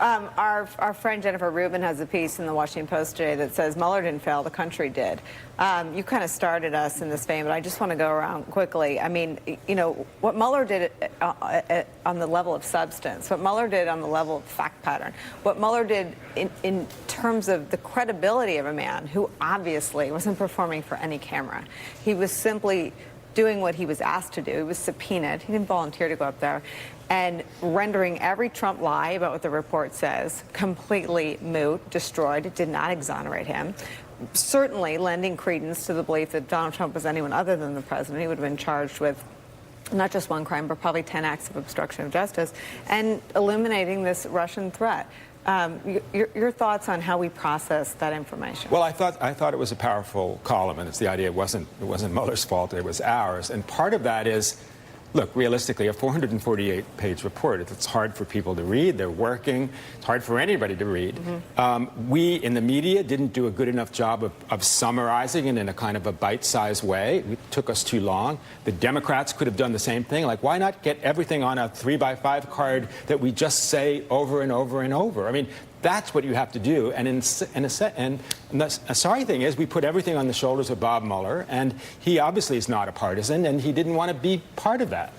Our friend Jennifer Rubin has a piece in the Washington Post today that says Mueller didn't fail, the country did. You kind of started us in this vein, but I just want to go around quickly. I mean, you know, what Mueller did on the level of substance, what Mueller did on the level of fact pattern, what Mueller did in terms of the credibility of a man who obviously wasn't performing for any camera. He was simply doing what he was asked to do. He was subpoenaed. He didn't volunteer to go up there. And rendering every Trump lie about what the report says completely moot, destroyed. It did not exonerate him. Certainly lending credence to the belief that Donald Trump was anyone other than the president. He would have been charged with not just one crime, but probably 10 acts of obstruction of justice, and illuminating this Russian threat. Your thoughts on how we process that information? Well, I thought it was a powerful column, and it's the idea it wasn't Mueller's fault, it was ours. And part of that is, look, realistically, a 448-page report, it's hard for people to read. They're working. It's hard for anybody to read. Mm-hmm. We, in the media, didn't do a good enough job of summarizing it in a kind of a bite-sized way. It took us too long. The Democrats could have done the same thing. Like, why not get everything on a 3x5 card that we just say over and over and over? I mean, that's what you have to do. And the sorry thing is, we put everything on the shoulders of Bob Mueller, and he obviously is not a partisan, and he didn't want to be part of that.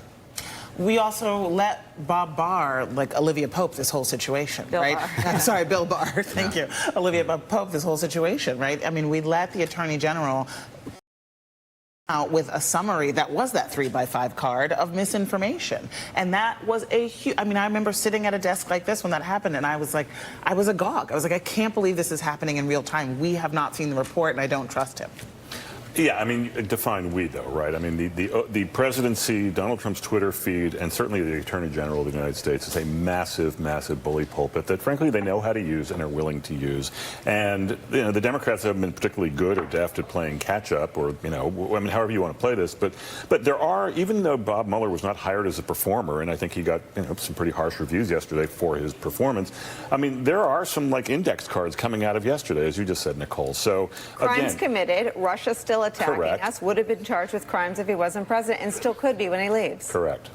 We also let Bob Barr, like Olivia Pope, this whole situation, Bill right? Barr. I'm sorry, Bill Barr. Thank you. Olivia Pope, this whole situation, right? I mean, we let the Attorney General out with a summary that was that 3x5 card of misinformation. And that was a huge, I mean, I remember sitting at a desk like this when that happened, and I was like, I was agog. I was like, I can't believe this is happening in real time. We have not seen the report, and I don't trust him. Yeah, I mean, define we, though, right? I mean, the presidency, Donald Trump's Twitter feed, and certainly the Attorney General of the United States is a massive, massive bully pulpit that, frankly, they know how to use and are willing to use. And, you know, the Democrats haven't been particularly good or deft at playing catch-up, or, you know, I mean, however you want to play this. But there are, even though Bob Mueller was not hired as a performer, and I think he got, you know, some pretty harsh reviews yesterday for his performance, I mean, there are some, like, index cards coming out of yesterday, as you just said, Nicole. So, crimes again, committed, Russia still attacking correct. us, would have been charged with crimes if he wasn't president, and still could be when he leaves. Correct.